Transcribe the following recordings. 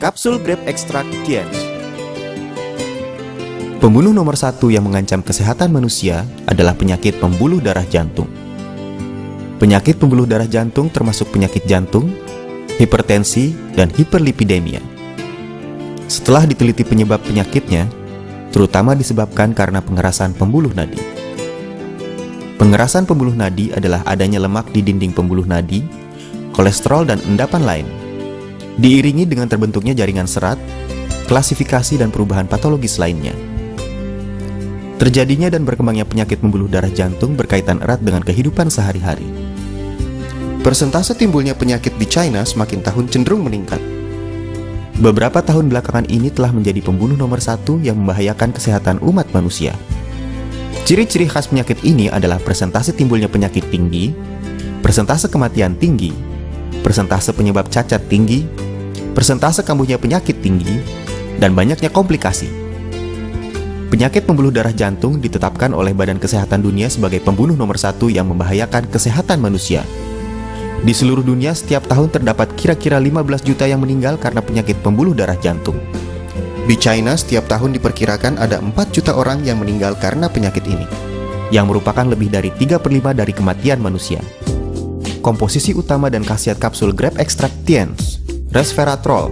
Kapsul Grape Extract Tiens. Pembunuh nomor satu yang mengancam kesehatan manusia adalah penyakit pembuluh darah jantung. Penyakit pembuluh darah jantung termasuk penyakit jantung, hipertensi, dan hiperlipidemia. Setelah diteliti penyebab penyakitnya, terutama disebabkan karena pengerasan pembuluh nadi. Pengerasan pembuluh nadi adalah adanya lemak di dinding pembuluh nadi, kolesterol, dan endapan lain. Diiringi dengan terbentuknya jaringan serat, klasifikasi, dan perubahan patologis lainnya. Terjadinya dan berkembangnya penyakit pembuluh darah jantung berkaitan erat dengan kehidupan sehari-hari. Persentase timbulnya penyakit di China semakin tahun cenderung meningkat. Beberapa tahun belakangan ini telah menjadi pembunuh nomor satu yang membahayakan kesehatan umat manusia. Ciri-ciri khas penyakit ini adalah persentase timbulnya penyakit tinggi, persentase kematian tinggi, persentase penyebab cacat tinggi, persentase kambuhnya penyakit tinggi, dan banyaknya komplikasi. Penyakit pembuluh darah jantung ditetapkan oleh Badan Kesehatan Dunia sebagai pembunuh nomor satu yang membahayakan kesehatan manusia. Di seluruh dunia setiap tahun terdapat kira-kira 15 juta yang meninggal karena penyakit pembuluh darah jantung. Di China setiap tahun diperkirakan ada 4 juta orang yang meninggal karena penyakit ini, yang merupakan lebih dari 3/5 dari kematian manusia. Komposisi utama dan khasiat kapsul Grape Extract Tiens, resveratrol,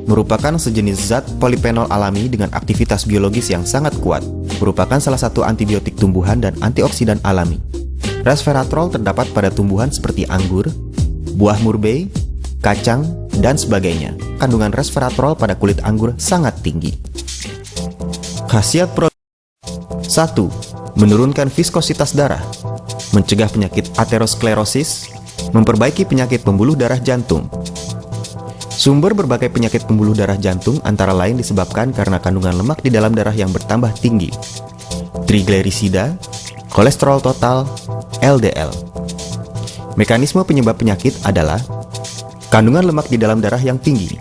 merupakan sejenis zat polifenol alami dengan aktivitas biologis yang sangat kuat, merupakan salah satu antibiotik tumbuhan dan antioksidan alami. Resveratrol terdapat pada tumbuhan seperti anggur, buah murbei, kacang, dan sebagainya. Kandungan resveratrol pada kulit anggur sangat tinggi. Khasiat produk 1. Menurunkan viskositas darah, mencegah penyakit aterosklerosis, memperbaiki penyakit pembuluh darah jantung. Sumber berbagai penyakit pembuluh darah jantung antara lain disebabkan karena kandungan lemak di dalam darah yang bertambah tinggi, triglycerida, kolesterol total, LDL. Mekanisme penyebab penyakit adalah kandungan lemak di dalam darah yang tinggi,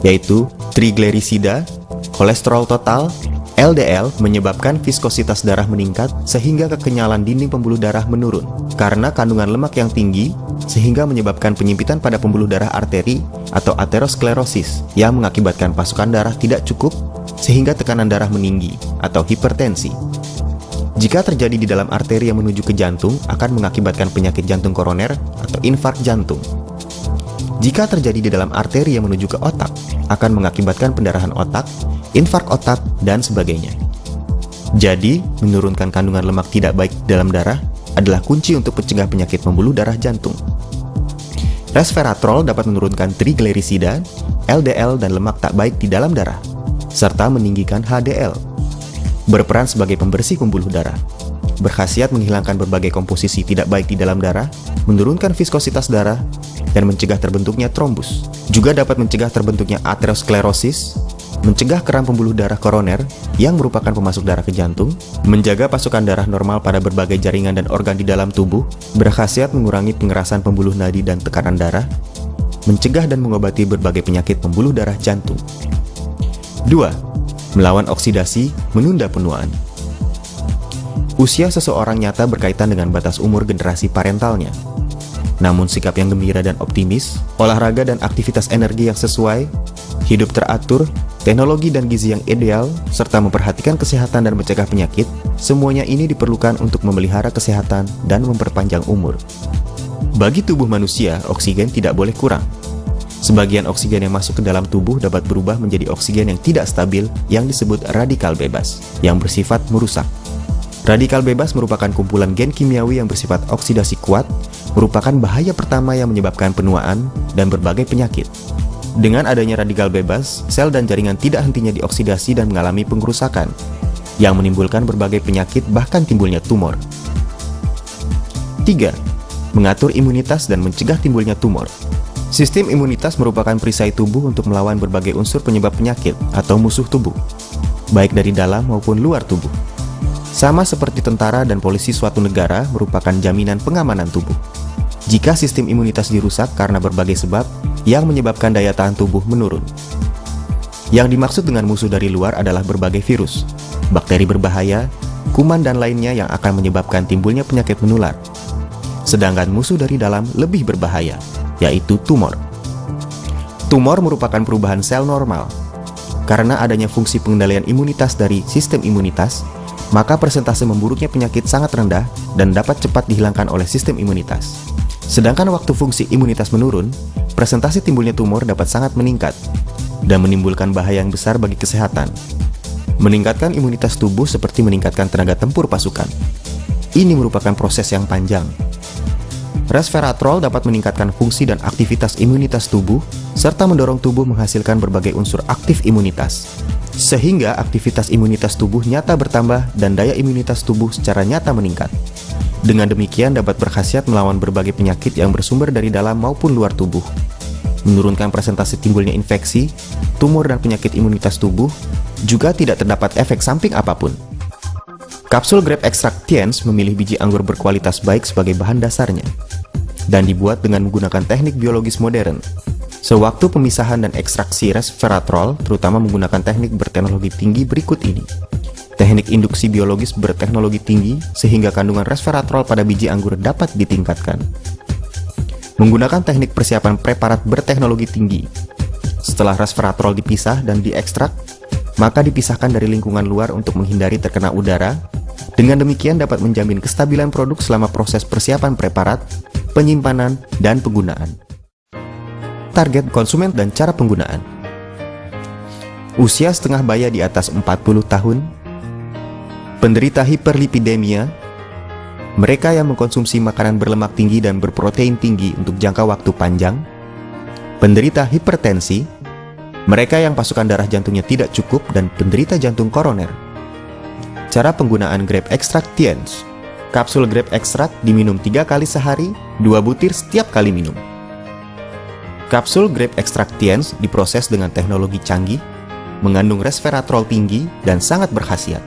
yaitu triglycerida, kolesterol total, LDL menyebabkan viskositas darah meningkat sehingga kekenyalan dinding pembuluh darah menurun. Karena kandungan lemak yang tinggi, sehingga menyebabkan penyempitan pada pembuluh darah arteri atau aterosklerosis yang mengakibatkan pasokan darah tidak cukup sehingga tekanan darah meninggi atau hipertensi. Jika terjadi di dalam arteri yang menuju ke jantung, akan mengakibatkan penyakit jantung koroner atau infark jantung. Jika terjadi di dalam arteri yang menuju ke otak, akan mengakibatkan pendarahan otak, infark otak, dan sebagainya. Jadi, menurunkan kandungan lemak tidak baik di dalam darah adalah kunci untuk mencegah penyakit pembuluh darah jantung. Resveratrol dapat menurunkan triglycerida, LDL, dan lemak tak baik di dalam darah, serta meninggikan HDL. Berperan sebagai pembersih pembuluh darah. Berkhasiat menghilangkan berbagai komposisi tidak baik di dalam darah, menurunkan viskositas darah, dan mencegah terbentuknya trombus. Juga dapat mencegah terbentuknya aterosklerosis, mencegah keram pembuluh darah koroner yang merupakan pemasok darah ke jantung, menjaga pasokan darah normal pada berbagai jaringan dan organ di dalam tubuh, berkhasiat mengurangi pengerasan pembuluh nadi dan tekanan darah, mencegah dan mengobati berbagai penyakit pembuluh darah jantung. 2. Melawan oksidasi, menunda penuaan. Usia seseorang nyata berkaitan dengan batas umur generasi parentalnya. Namun sikap yang gembira dan optimis, olahraga dan aktivitas energi yang sesuai, hidup teratur, teknologi dan gizi yang ideal, serta memperhatikan kesehatan dan mencegah penyakit, semuanya ini diperlukan untuk memelihara kesehatan dan memperpanjang umur. Bagi tubuh manusia, oksigen tidak boleh kurang. Sebagian oksigen yang masuk ke dalam tubuh dapat berubah menjadi oksigen yang tidak stabil yang disebut radikal bebas, yang bersifat merusak. Radikal bebas merupakan kumpulan gen kimiawi yang bersifat oksidasi kuat, merupakan bahaya pertama yang menyebabkan penuaan dan berbagai penyakit. Dengan adanya radikal bebas, sel dan jaringan tidak hentinya dioksidasi dan mengalami pengerusakan, yang menimbulkan berbagai penyakit bahkan timbulnya tumor. 3. Mengatur imunitas dan mencegah timbulnya tumor. Sistem imunitas merupakan perisai tubuh untuk melawan berbagai unsur penyebab penyakit atau musuh tubuh, baik dari dalam maupun luar tubuh. Sama seperti tentara dan polisi suatu negara merupakan jaminan pengamanan tubuh. Jika sistem imunitas dirusak karena berbagai sebab yang menyebabkan daya tahan tubuh menurun. Yang dimaksud dengan musuh dari luar adalah berbagai virus, bakteri berbahaya, kuman dan lainnya yang akan menyebabkan timbulnya penyakit menular. Sedangkan musuh dari dalam lebih berbahaya, yaitu tumor. Tumor merupakan perubahan sel normal. Karena adanya fungsi pengendalian imunitas dari sistem imunitas, maka persentase memburuknya penyakit sangat rendah dan dapat cepat dihilangkan oleh sistem imunitas. Sedangkan waktu fungsi imunitas menurun, persentase timbulnya tumor dapat sangat meningkat dan menimbulkan bahaya yang besar bagi kesehatan. Meningkatkan imunitas tubuh seperti meningkatkan tenaga tempur pasukan. Ini merupakan proses yang panjang. Resveratrol dapat meningkatkan fungsi dan aktivitas imunitas tubuh, serta mendorong tubuh menghasilkan berbagai unsur aktif imunitas. Sehingga aktivitas imunitas tubuh nyata bertambah dan daya imunitas tubuh secara nyata meningkat. Dengan demikian dapat berkhasiat melawan berbagai penyakit yang bersumber dari dalam maupun luar tubuh. Menurunkan presentasi timbulnya infeksi, tumor dan penyakit imunitas tubuh, juga tidak terdapat efek samping apapun. Kapsul Grape Extract Tiens memilih biji anggur berkualitas baik sebagai bahan dasarnya dan dibuat dengan menggunakan teknik biologis modern. Sewaktu pemisahan dan ekstraksi resveratrol, terutama menggunakan teknik berteknologi tinggi berikut ini. Teknik induksi biologis berteknologi tinggi sehingga kandungan resveratrol pada biji anggur dapat ditingkatkan. Menggunakan teknik persiapan preparat berteknologi tinggi. Setelah resveratrol dipisah dan diekstrak, maka dipisahkan dari lingkungan luar untuk menghindari terkena udara. Dengan demikian dapat menjamin kestabilan produk selama proses persiapan preparat, penyimpanan, dan penggunaan. Target konsumen dan cara penggunaan. Usia setengah baya di atas 40 tahun, penderita hiperlipidemia, mereka yang mengkonsumsi makanan berlemak tinggi dan berprotein tinggi untuk jangka waktu panjang, penderita hipertensi, mereka yang pasukan darah jantungnya tidak cukup, dan penderita jantung koroner. Cara penggunaan Grape Extract Tiens. Kapsul Grape Extract diminum 3 kali sehari, 2 butir setiap kali minum. Kapsul Grape Extract Tiens diproses dengan teknologi canggih, mengandung resveratrol tinggi dan sangat berkhasiat.